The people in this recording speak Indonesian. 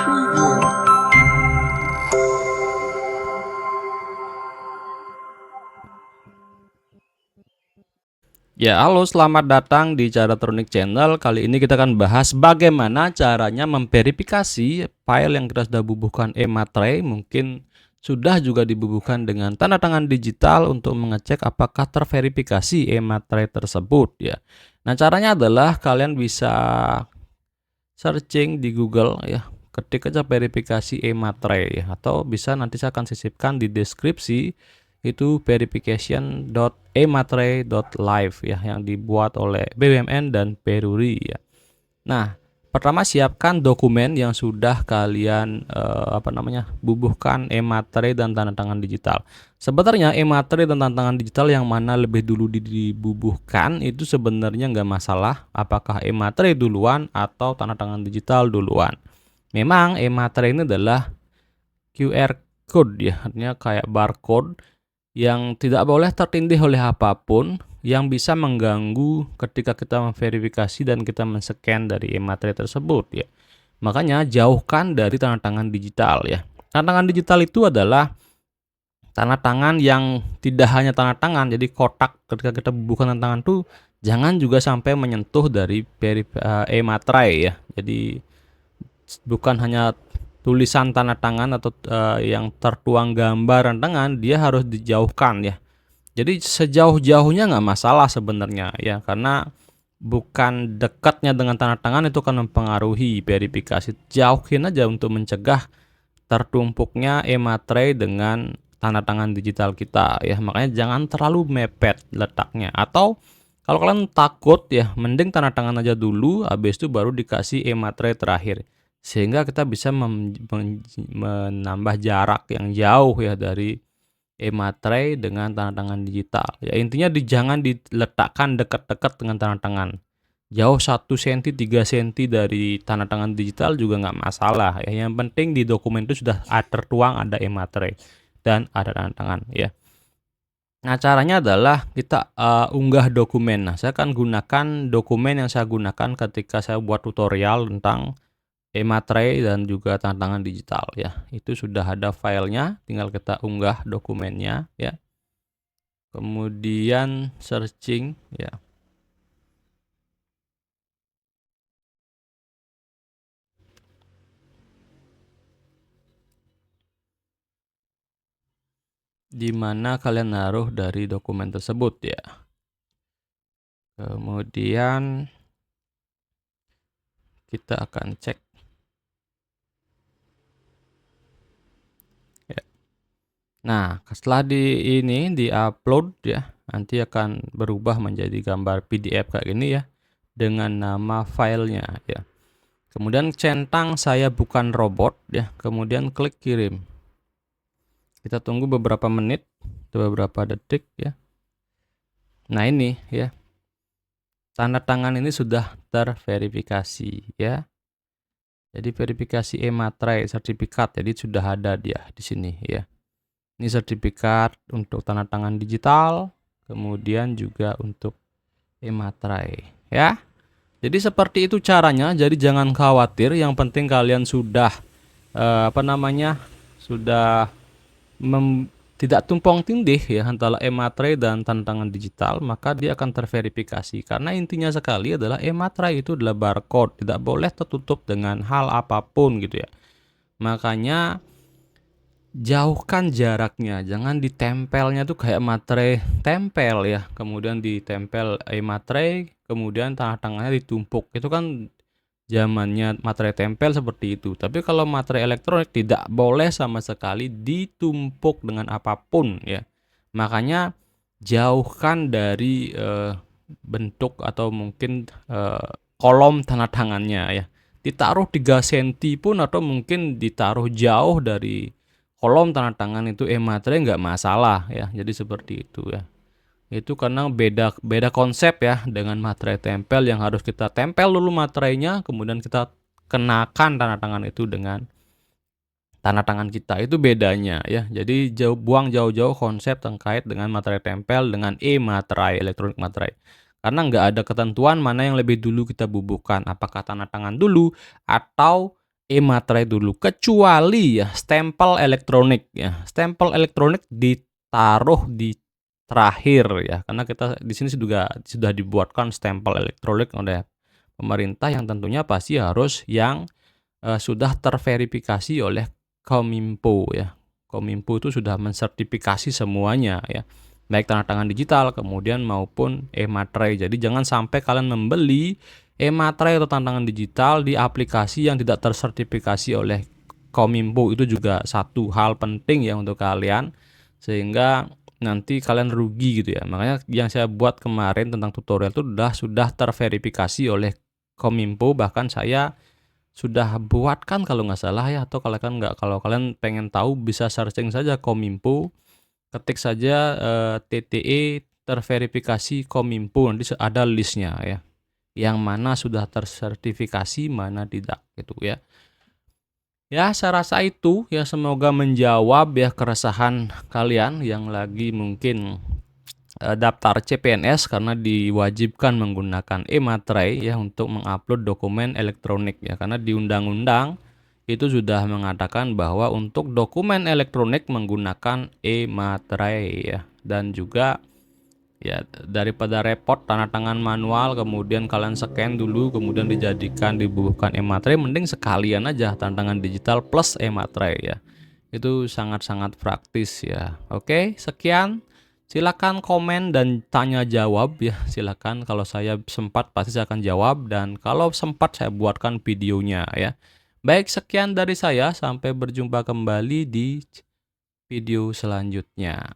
Ya, halo, selamat datang di Caratronic Channel. Kali ini kita akan bahas bagaimana caranya memverifikasi file yang kita sudah bubuhkan e-materai. Mungkin sudah juga dibubuhkan dengan tanda tangan digital untuk mengecek apakah terverifikasi e-materai tersebut ya. Nah, caranya adalah kalian bisa searching di Google ya. Ketik aja verifikasi e-materai ya, atau bisa nanti saya akan sisipkan di deskripsi itu verification.ematerai.live ya, yang dibuat oleh BUMN dan Peruri ya. Nah, pertama siapkan dokumen yang sudah kalian bubuhkan e-materai dan tanda tangan digital. Sebenarnya e-materai dan tanda tangan digital yang mana lebih dulu dibubuhkan itu sebenarnya nggak masalah apakah e-materai duluan atau tanda tangan digital duluan. Memang e-materai ini adalah QR code ya, artinya kayak barcode yang tidak boleh tertindih oleh apapun yang bisa mengganggu ketika kita memverifikasi dan kita men-scan dari e-materai tersebut ya. Makanya jauhkan dari tanda tangan digital ya. Tanda tangan digital itu adalah tanda tangan yang tidak hanya tanda tangan, jadi kotak ketika kita bubuhkan tanda tangan itu jangan juga sampai menyentuh dari e-materai ya. Jadi bukan hanya tulisan tanda tangan atau yang tertuang gambar tanda tangan, dia harus dijauhkan ya. Jadi sejauh-jauhnya nggak masalah sebenarnya ya, karena bukan dekatnya dengan tanda tangan itu akan mempengaruhi verifikasi. Jauhin aja untuk mencegah tertumpuknya e-materai dengan tanda tangan digital kita ya. Makanya jangan terlalu mepet letaknya, atau kalau kalian takut ya, mending tanda tangan aja dulu, habis itu baru dikasih e-materai terakhir, sehingga kita bisa menambah jarak yang jauh ya dari e-materai dengan tanda tangan digital. Ya intinya jangan diletakkan dekat-dekat dengan tanda tangan. Jauh 1 cm, 3 cm dari tanda tangan digital juga nggak masalah ya. Yang penting di dokumen itu sudah tertuang ada e-materai dan ada tanda tangan ya. Nah, caranya adalah kita unggah dokumen. Nah, saya akan gunakan dokumen yang saya gunakan ketika saya buat tutorial tentang e-materai dan juga tanda tangan digital ya. Itu sudah ada filenya, tinggal kita unggah dokumennya ya. Kemudian searching ya. Di mana kalian naruh dari dokumen tersebut ya. Kemudian kita akan cek. Nah, setelah di-upload ya, nanti akan berubah menjadi gambar PDF kayak gini ya, dengan nama filenya ya. Kemudian centang saya bukan robot ya, kemudian klik kirim. Kita tunggu beberapa menit, beberapa detik ya. Nah ini ya, tanda tangan ini sudah terverifikasi ya. Jadi verifikasi e-materai sertifikat, jadi sudah ada dia di sini ya. Ini sertifikat untuk tanda tangan digital, kemudian juga untuk e-materai ya. Jadi seperti itu caranya, jadi jangan khawatir, yang penting kalian sudah sudah tidak tumpang tindih ya antara e-materai dan tanda tangan digital, maka dia akan terverifikasi. Karena intinya sekali adalah e-materai itu adalah barcode, tidak boleh tertutup dengan hal apapun gitu ya. Makanya jauhkan jaraknya, jangan ditempelnya tuh kayak materai tempel ya, kemudian ditempel e-materai, kemudian tanda tangannya ditumpuk. Itu kan zamannya materai tempel seperti itu. Tapi kalau materai elektronik tidak boleh sama sekali ditumpuk dengan apapun ya. Makanya jauhkan dari bentuk atau mungkin kolom tanda tangannya ya. Ditaruh 3 cm pun, atau mungkin ditaruh jauh dari kolom tanda tangan itu e-materai nggak masalah ya. Jadi seperti itu ya. Itu karena beda konsep ya dengan materai tempel, yang harus kita tempel dulu materainya, kemudian kita kenakan tanda tangan itu dengan tanda tangan kita. Itu bedanya ya. Jadi buang jauh-jauh konsep terkait dengan materai tempel dengan e-materai, elektronik materai. Karena nggak ada ketentuan mana yang lebih dulu kita bubuhkan, apakah tanda tangan dulu atau e-materai dulu, kecuali ya stempel elektronik ya. Stempel elektronik ditaruh di terakhir ya, karena kita di sini juga sudah dibuatkan stempel elektronik oleh pemerintah yang tentunya pasti harus yang, sudah terverifikasi oleh Kominfo ya. Kominfo itu sudah mensertifikasi semuanya ya, baik tanda tangan digital kemudian maupun e-materai. Jadi jangan sampai kalian membeli e-materai atau tanda tangan digital di aplikasi yang tidak tersertifikasi oleh Kominfo. Itu juga satu hal penting ya untuk kalian, sehingga nanti kalian rugi gitu ya. Makanya yang saya buat kemarin tentang tutorial itu sudah terverifikasi oleh Kominfo, bahkan saya sudah buatkan kalau nggak salah ya, atau kalau kalian pengen tahu bisa searching saja Kominfo, ketik saja TTE terverifikasi Kominfo, nanti ada listnya ya, yang mana sudah tersertifikasi mana tidak gitu ya. Ya saya rasa itu ya, semoga menjawab ya keresahan kalian yang lagi mungkin daftar CPNS karena diwajibkan menggunakan e-materai ya untuk mengupload dokumen elektronik ya, karena di undang-undang itu sudah mengatakan bahwa untuk dokumen elektronik menggunakan e-materai ya. Dan juga ya, daripada repot tanda tangan manual kemudian kalian scan dulu kemudian dibubuhkan e-materai, mending sekalian aja tanda tangan digital plus e-materai ya. Itu sangat-sangat praktis ya. Oke, sekian. Silakan komen dan tanya jawab ya. Silakan, kalau saya sempat pasti saya akan jawab, dan kalau sempat saya buatkan videonya ya. Baik, sekian dari saya. Sampai berjumpa kembali di video selanjutnya.